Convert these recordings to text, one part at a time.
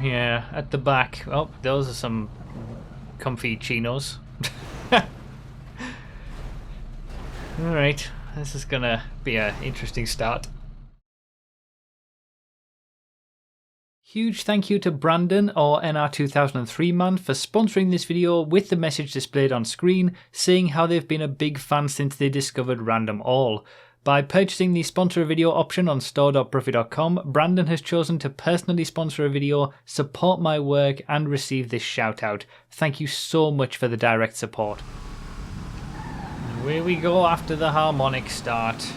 Yeah, at the back. Oh, those are some comfy chinos. Alright, this is gonna be an interesting start. Huge thank you to Brandon, or NR2003 man, for sponsoring this video with the message displayed on screen, saying how they've been a big fan since they discovered Random All. By purchasing the sponsor a video option on store.bruffy.com, Brandon has chosen to personally sponsor a video, support my work, and receive this shout out. Thank you so much for the direct support. Away we go after the harmonic start.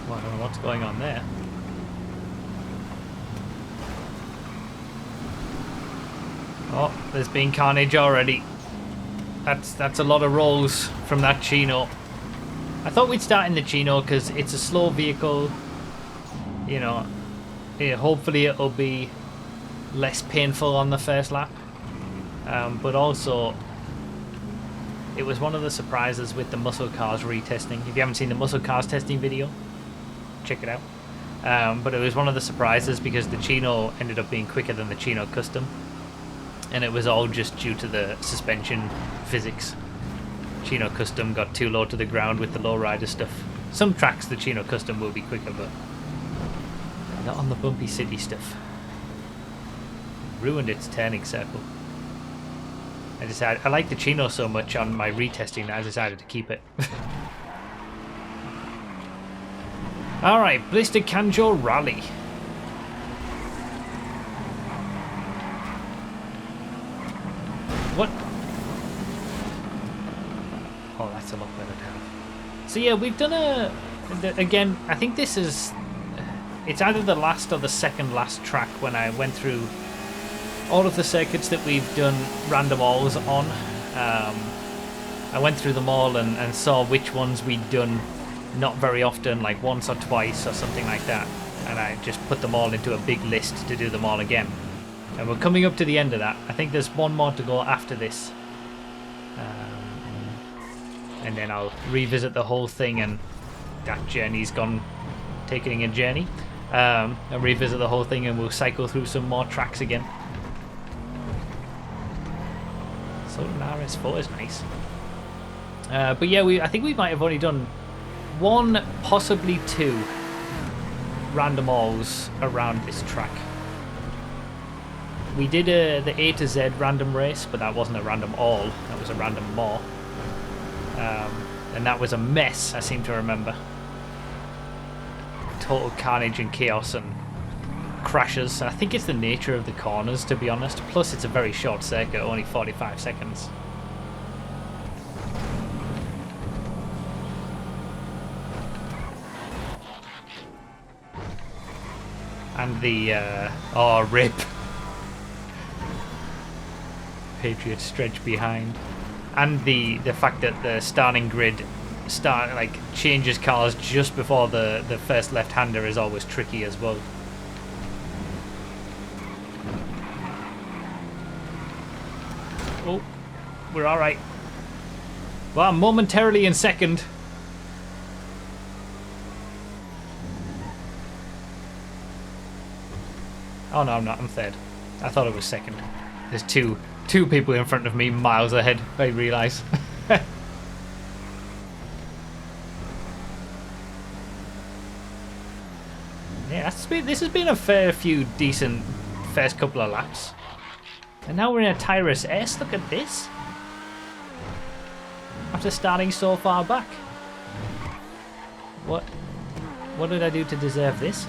Well, I don't know what's going on there. Oh, there's been carnage already. That's a lot of rolls from that Chino. I thought we'd start in the Chino because it's a slow vehicle. You know, hopefully it'll be less painful on the first lap. But also, it was one of the surprises with the muscle cars retesting. If you haven't seen the muscle cars testing video, check it out. But it was one of the surprises because the Chino ended up being quicker than the Chino Custom. And it was all just due to the suspension physics. Chino Custom got too low to the ground with the low rider stuff. Some tracks the Chino Custom will be quicker, but not on the bumpy city stuff. Ruined its turning circle. I like the Chino so much on my retesting that I decided to keep it. Alright, Blister Kanjo Rally. What? Oh, that's a lot better down. So yeah, we've done again, I think this is, it's either the last or the second last track when I went through all of the circuits that we've done random alls on. I went through them all and saw which ones we'd done not very often, like once or twice or something like that. And I just put them all into a big list to do them all again. And we're coming up to the end of that. I think there's one more to go after this. And then I'll revisit the whole thing, and that journey's gone, taking a journey. I'll revisit the whole thing and we'll cycle through some more tracks again. So an RS4 is nice. But yeah, I think we might have only done one, possibly two random alls around this track. We did the A to Z random race, but that wasn't a random all, that was a random more. And that was a mess, I seem to remember. Total carnage and chaos and crashes. I think it's the nature of the corners, to be honest. Plus it's a very short circuit, only 45 seconds. And the oh, rip. Patriots stretch behind. And the fact that the starting grid changes cars just before the first left-hander is always tricky as well. Oh, we're alright. Well, I'm momentarily in second. Oh no, I'm not. I'm third. I thought it was second. There's two people in front of me, miles ahead, I realise. Yeah, this has been a fair few decent first couple of laps. And now we're in a Tyrus S, look at this. After starting so far back. What did I do to deserve this?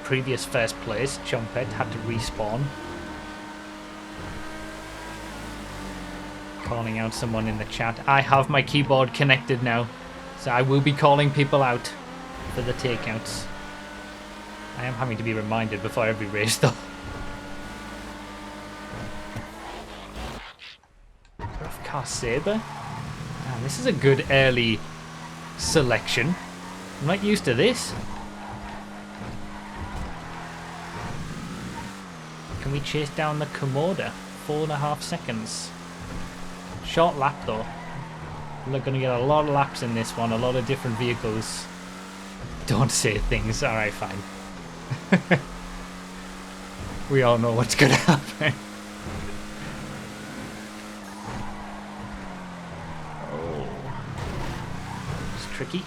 Previous first place, Chumpet, had to respawn. Calling out someone in the chat. I have my keyboard connected now, so I will be calling people out for the takeouts. I am having to be reminded before every race though. Rough Car Sabre. Man, this is a good early selection. I'm not used to this. Can we chase down the Komoda? 4.5 seconds. Short lap though. We're going to get a lot of laps in this one, a lot of different vehicles. Don't say things. Alright, fine. We all know what's going to happen. Oh. It's tricky.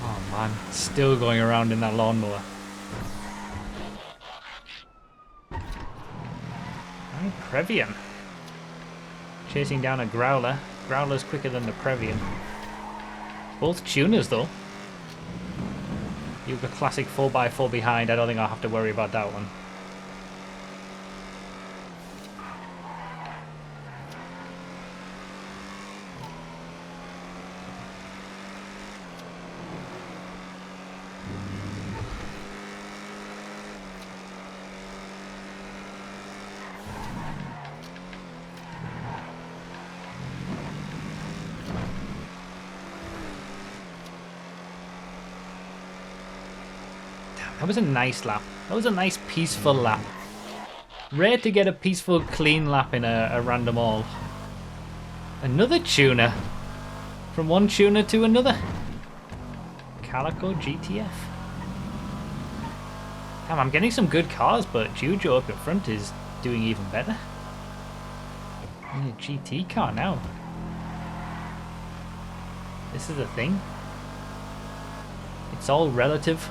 Oh man, still going around in that lawnmower. Right, Previan. Chasing down a Growler. Growler's quicker than the Previan. Both tuners though. You've got classic 4x4 behind. I don't think I'll have to worry about that one. That was a nice lap. That was a nice peaceful lap. Rare to get a peaceful clean lap in a random all. Another tuner. From one tuner to another. Calico GTF. Damn, I'm getting some good cars, but Jujo up in front is doing even better. I need a GT car now. This is the thing. It's all relative.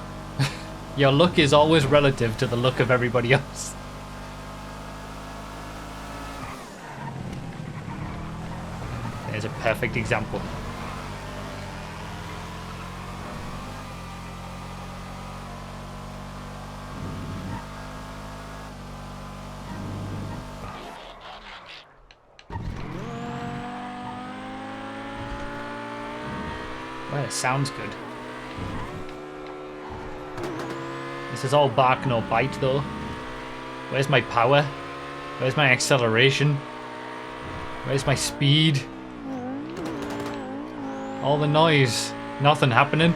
Your look is always relative to the look of everybody else. There's a perfect example. Well, it sounds good. This is all bark, no bite, though. Where's my power? Where's my acceleration? Where's my speed? All the noise. Nothing happening.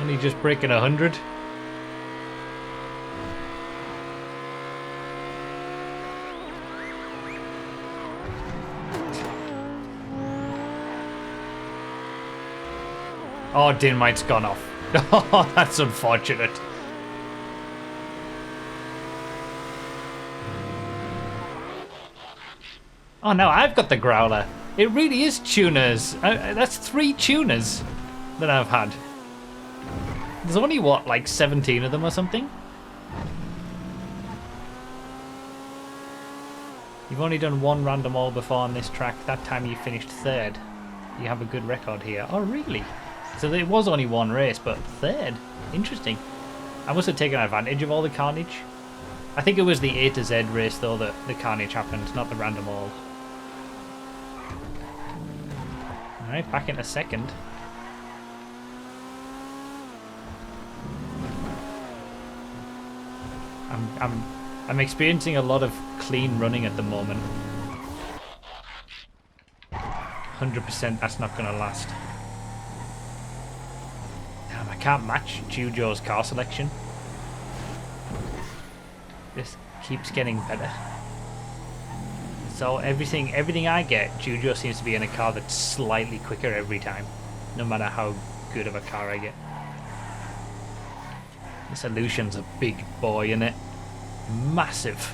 Only just breaking 100. Oh, DiNmiTe's gone off. Oh, that's unfortunate. Oh no, I've got the Growler. It really is tuners. That's 3 tuners that I've had. There's only, what, like 17 of them or something? You've only done 1 random all before on this track. That time you finished 3rd. You have a good record here. Oh, really? So it was only 1 race, but 3rd. Interesting. I must have taken advantage of all the carnage. I think it was the A to Z race, though, that the carnage happened, not the random all. Alright, back in a second. I'm experiencing a lot of clean running at the moment. 100% that's not going to last. Damn, I can't match Jujo's car selection. This keeps getting better. So everything I get, Jujo seems to be in a car that's slightly quicker every time, no matter how good of a car I get. This Illusion's a big boy, isn't it? Massive.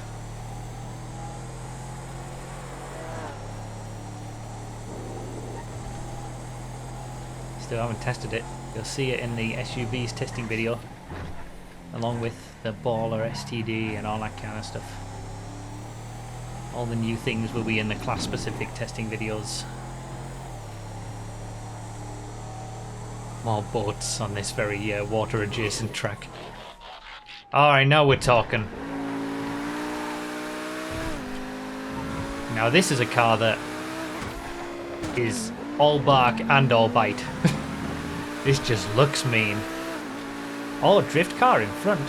Still haven't tested it. You'll see it in the SUVs testing video, along with the Baller STD and all that kind of stuff. All the new things will be in the class-specific testing videos. More boats on this very water-adjacent track. Alright, now we're talking. Now this is a car that is all bark and all bite. This just looks mean. Oh, drift car in front.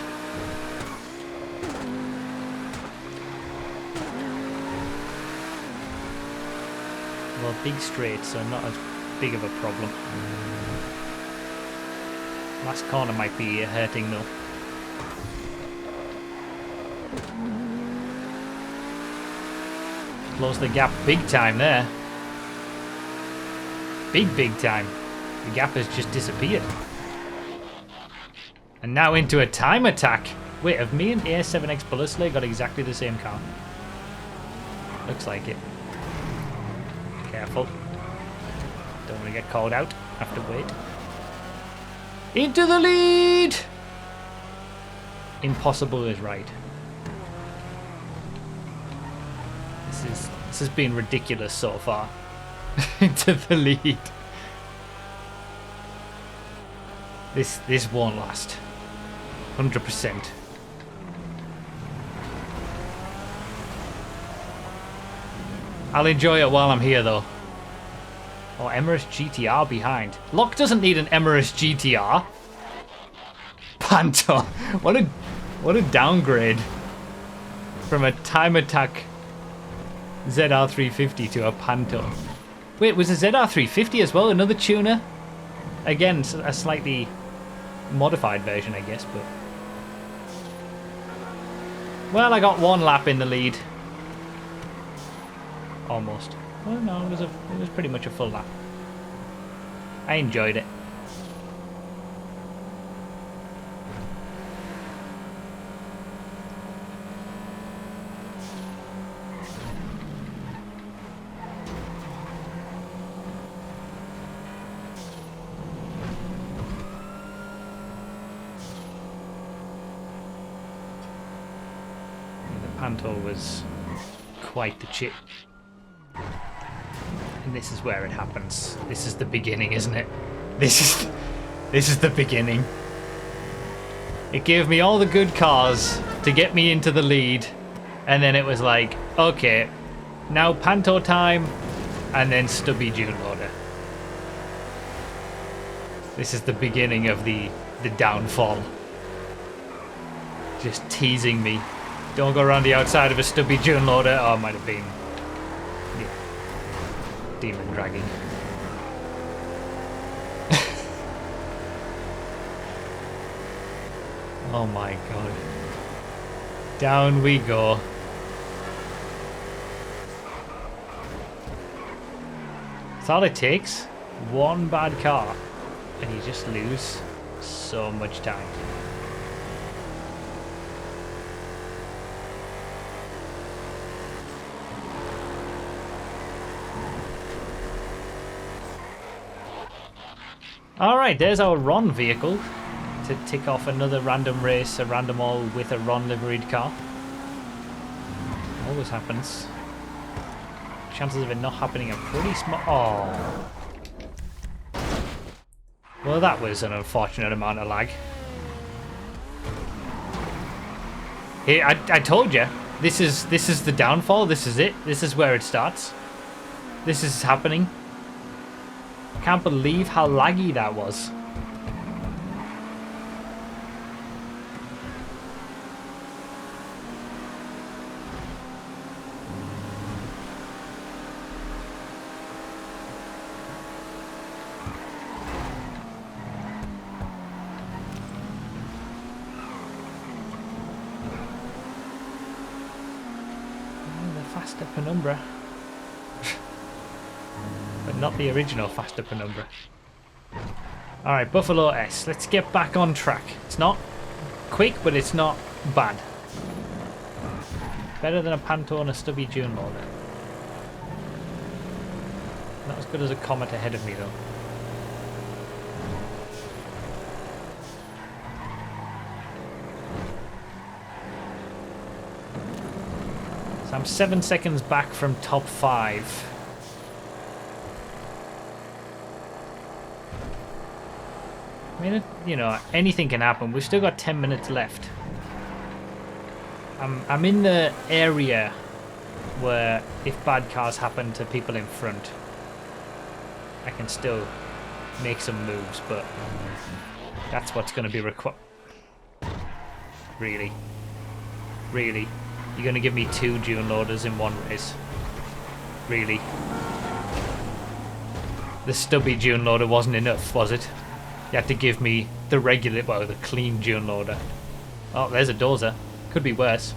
Well, big straight, so not as big of a problem. Last corner might be hurting though. Close the gap big time there. Big time. The gap has just disappeared. And now into a time attack. Wait, have me and A7X Bulletslay got exactly the same car? Looks like it. Careful. Don't want to get called out. Have to wait. Into the lead! Impossible is right. This has been ridiculous so far. Into the lead. This won't last. 100%. I'll enjoy it while I'm here though. Oh, Emirates GTR behind. Locke doesn't need an Emirates GTR. Panto. What a downgrade from a time attack ZR350 to a Panto. Wait, was a ZR350 as well? Another tuner? Again, a slightly modified version, I guess, but... Well, I got one lap in the lead. Almost. Well, no, it was pretty much a full lap. I enjoyed it. The Panto was quite the chip. And this is where it happens. This is the beginning, isn't it? This is the beginning. It gave me all the good cars to get me into the lead, and then it was like, okay, now Panto time, and then stubby June loader. This is the beginning of the downfall. Just teasing me. Don't go around the outside of a stubby June loader. Oh, it might have been. Demon dragging. Oh my god. Down we go. That's all it takes. One bad car. And you just lose so much time. Alright, there's our Ron vehicle to tick off another random race, a random all with a Ron liveried car. Always happens. Chances of it not happening are pretty small. Oh. Well, that was an unfortunate amount of lag. Hey, I told you, this is the downfall. This is it. This is where it starts. This is happening. I can't believe how laggy that was. The faster Penumbra. But not the original faster Penumbra. Alright, Buffalo S. Let's get back on track. It's not quick, but it's not bad. Better than a Panto and a stubby June loader. Not as good as a Comet ahead of me, though. So I'm 7 seconds back from top 5. I mean, you know, anything can happen. We've still got 10 minutes left. I'm in the area where if bad cars happen to people in front, I can still make some moves, but that's what's going to be required. Really? Really? You're going to give me 2 June loaders in one race? Really? The stubby June loader wasn't enough, was it? You had to give me the regular, well, the clean June loader. Oh, there's a dozer. Could be worse.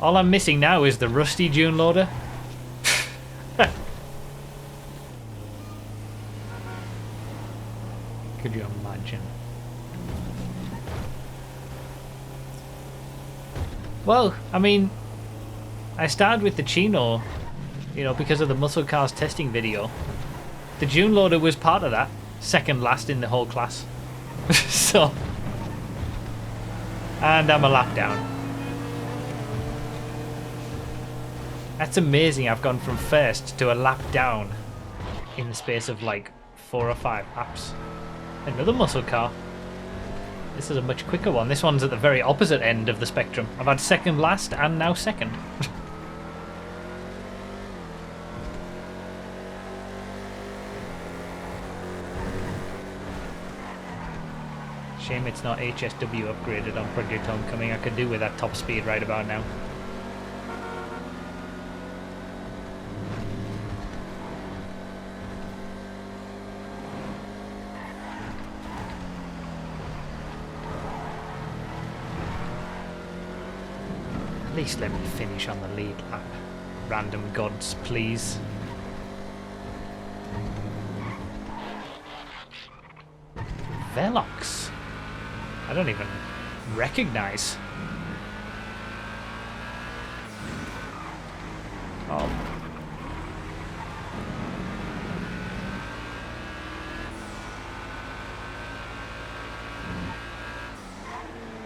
All I'm missing now is the rusty June loader. Could you imagine? Well, I mean, I started with the Chino, you know, because of the muscle cars testing video. The June loader was part of that, second last in the whole class. So, and I'm a lap down. That's amazing. I've gone from first to a lap down in the space of like 4 or 5 laps. Another muscle car. This is a much quicker one. This one's at the very opposite end of the spectrum. I've had second last and now second. Shame it's not HSW upgraded on Project Homecoming. I could do with that top speed right about now. At least let me finish on the lead lap. Random gods, please. Velox. I don't even recognize. Oh.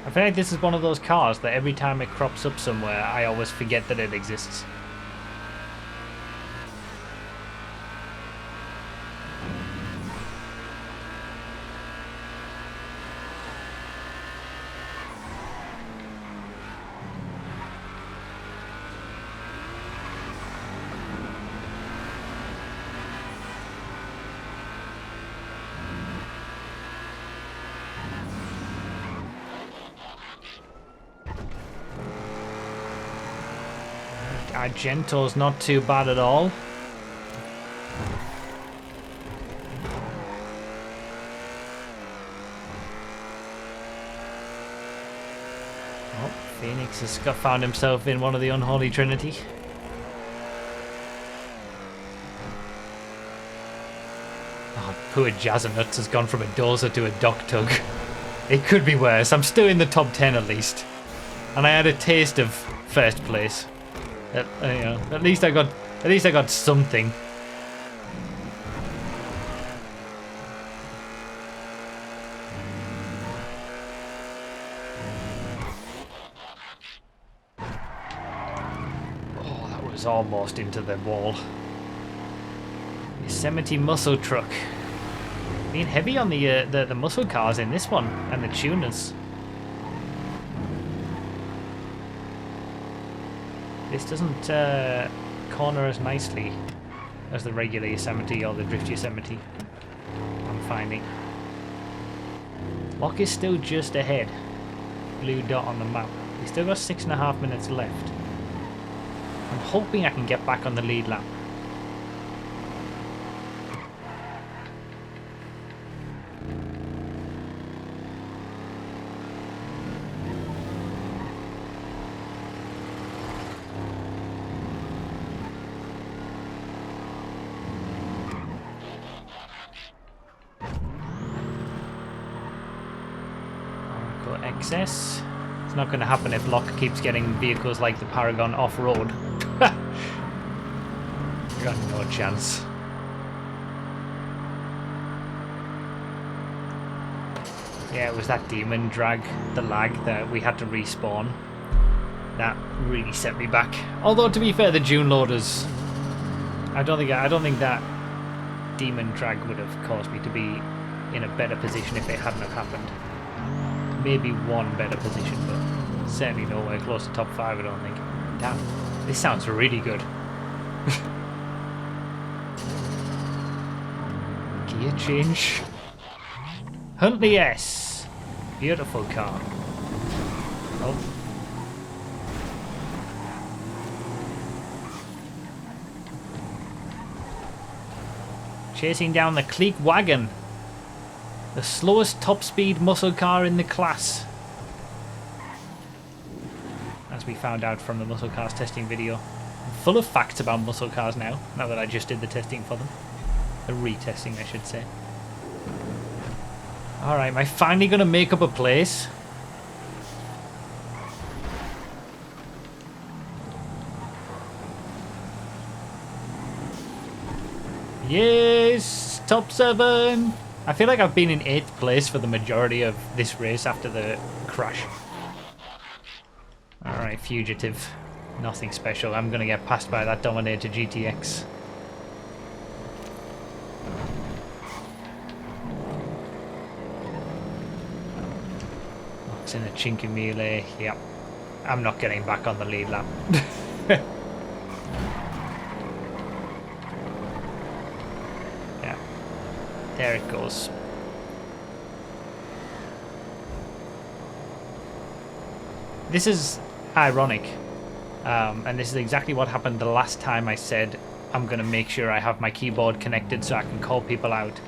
I feel like this is one of those cars that every time it crops up somewhere, I always forget that it exists. Argento's not too bad at all. Oh, Phoenix has found himself in one of the unholy trinity. Oh, poor Jazzanuts has gone from a dozer to a dock tug. It could be worse. I'm still in the top 10 at least. And I had a taste of first place. You know, at least I got something. Oh, that was almost into the wall. Yosemite muscle truck. Being heavy on the muscle cars in this one and the tuners. This doesn't corner as nicely as the regular Yosemite or the Drift Yosemite, I'm finding. Lock is still just ahead. Blue dot on the map. He's still got 6.5 minutes left. I'm hoping I can get back on the lead lap. Excess. It's not going to happen if Locke keeps getting vehicles like the Paragon off-road. Got no chance. Yeah, it was that demon drag, the lag that we had to respawn. That really set me back. Although to be fair, the June loaders, I don't think that demon drag would have caused me to be in a better position if it hadn't have happened. Maybe one better position, but certainly nowhere close to top 5, I don't think. Damn, this sounds really good. Gear change. Huntley S. Beautiful car. Oh. Chasing down the Clique Wagon. The slowest top speed muscle car in the class. As we found out from the muscle cars testing video. I'm full of facts about muscle cars now that I just did the testing for them. The retesting, I should say. Alright, am I finally going to make up a place? Yes! Top 7! I feel like I've been in 8th place for the majority of this race after the crash. Alright, fugitive. Nothing special. I'm going to get passed by that Dominator GTX. It's in a chinky melee. Yep. I'm not getting back on the lead lap. Yeah. There it goes. This is ironic. And this is exactly what happened the last time I said I'm going to make sure I have my keyboard connected so I can call people out.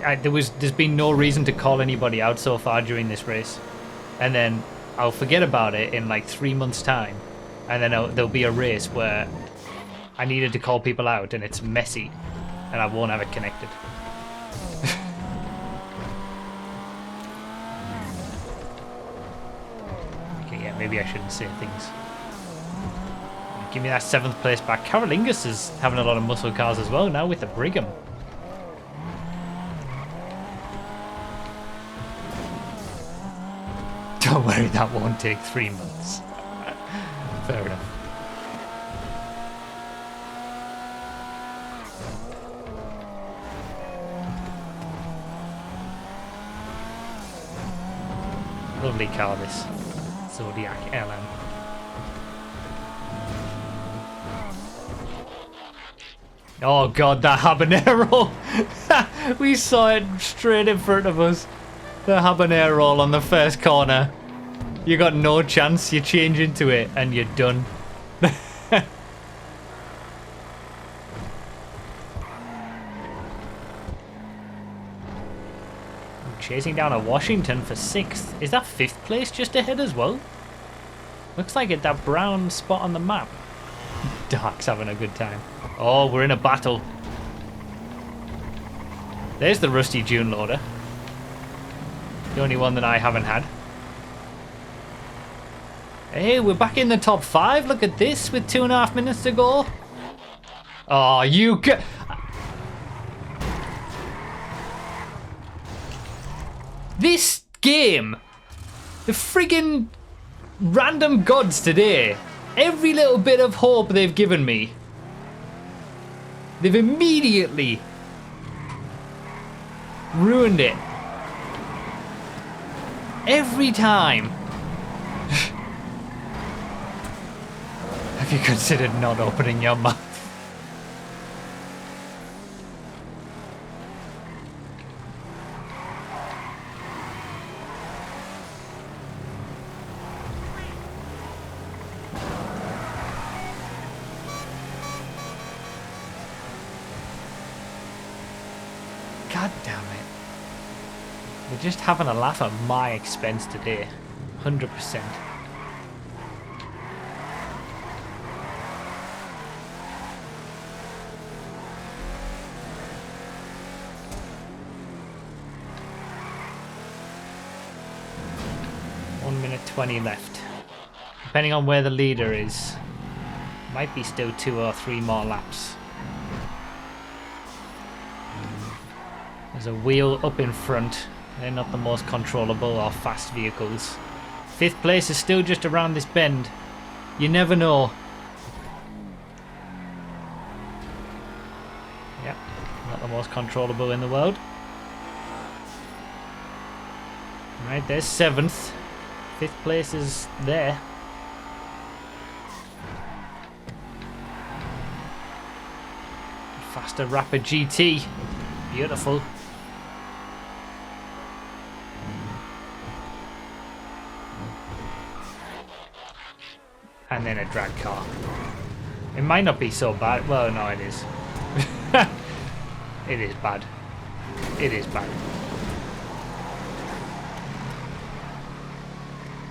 There's been no reason to call anybody out so far during this race, and then I'll forget about it in like 3 months' time, and then there'll be a race where I needed to call people out and it's messy, and I won't have it connected. Okay, yeah, maybe I shouldn't say things. Give me that 7th place back. Carolingus is having a lot of muscle cars as well now with the Brigham. Don't worry, that won't take 3 months. Fair enough. Lovely car, this Zodiac LM. Oh god, that habanero! We saw it straight in front of us. The habanero on the first corner. You got no chance, you change into it and you're done. Chasing down a Washington for 6th. Is that 5th place just ahead as well? Looks like it, that brown spot on the map. Dark's having a good time. Oh, we're in a battle. There's the rusty June loader. The only one that I haven't had. Hey, we're back in the top 5. Look at this with 2.5 minutes to go. Oh, you This game, the friggin' random gods today, every little bit of hope they've given me, they've immediately ruined it. Every time. Have you considered not opening your mouth? God damn it. They're just having a laugh at my expense today. 100%. Minute 20 left. Depending on where the leader is, might be still 2 or 3 more laps. There's a wheel up in front. They're not the most controllable or fast vehicles. 5th place is still just around this bend. You never know. Yep, not the most controllable in the world. Right, there's 7th. 5th place is there. Faster Rapid GT. Beautiful. And then a drag car. It might not be so bad. Well, no, it is. It is bad. It is bad.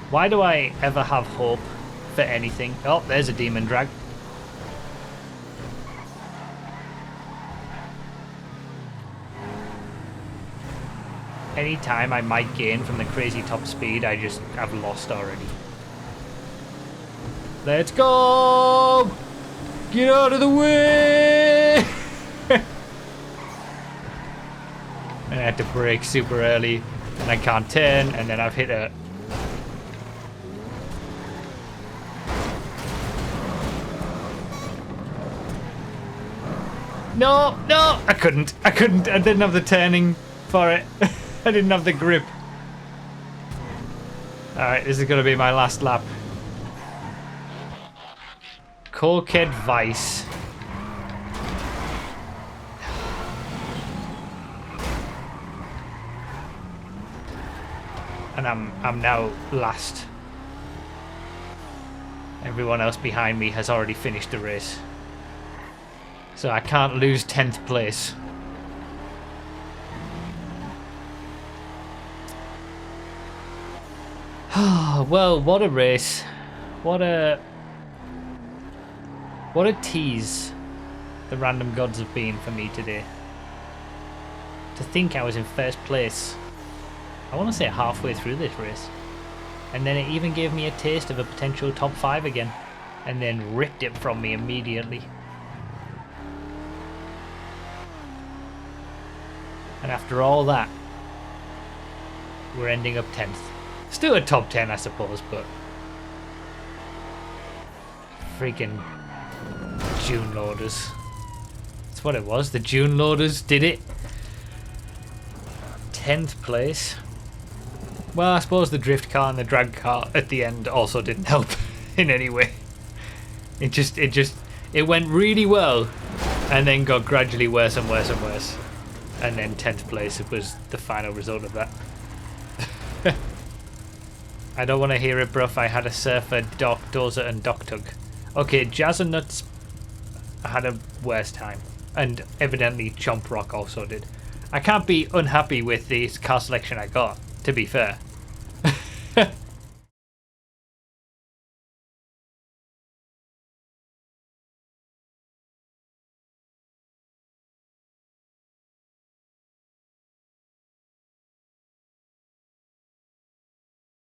Why do I ever have hope for anything? Oh, there's a demon drag. Anytime I might gain from the crazy top speed, I've lost already. Let's go! Get out of the way! And I had to brake super early, and I can't turn, and then I've hit a... No, no! I couldn't. I didn't have the turning for it. I didn't have the grip. Alright, this is going to be my last lap. Cokehead Vice. And I'm now last. Everyone else behind me has already finished the race. So I can't lose 10th place. Well, what a race. What a tease the random gods have been for me today. To think I was in first place, I want to say halfway through this race. And then it even gave me a taste of a potential top 5 again. And then ripped it from me immediately. And after all that, we're ending up 10th. Still a top 10, I suppose, but... freaking June loaders. That's what it was. The June loaders did it. 10th place. Well, I suppose the drift car and the drag car at the end also didn't help in any way. It went really well and then got gradually worse and worse and worse. And then 10th place was the final result of that. I don't want to hear it, bruv. I had a surfer, Doc, Dozer, and Doc Tug. Okay, Jazz and Nuts had a worse time. And evidently Chomp Rock also did. I can't be unhappy with the car selection I got, to be fair.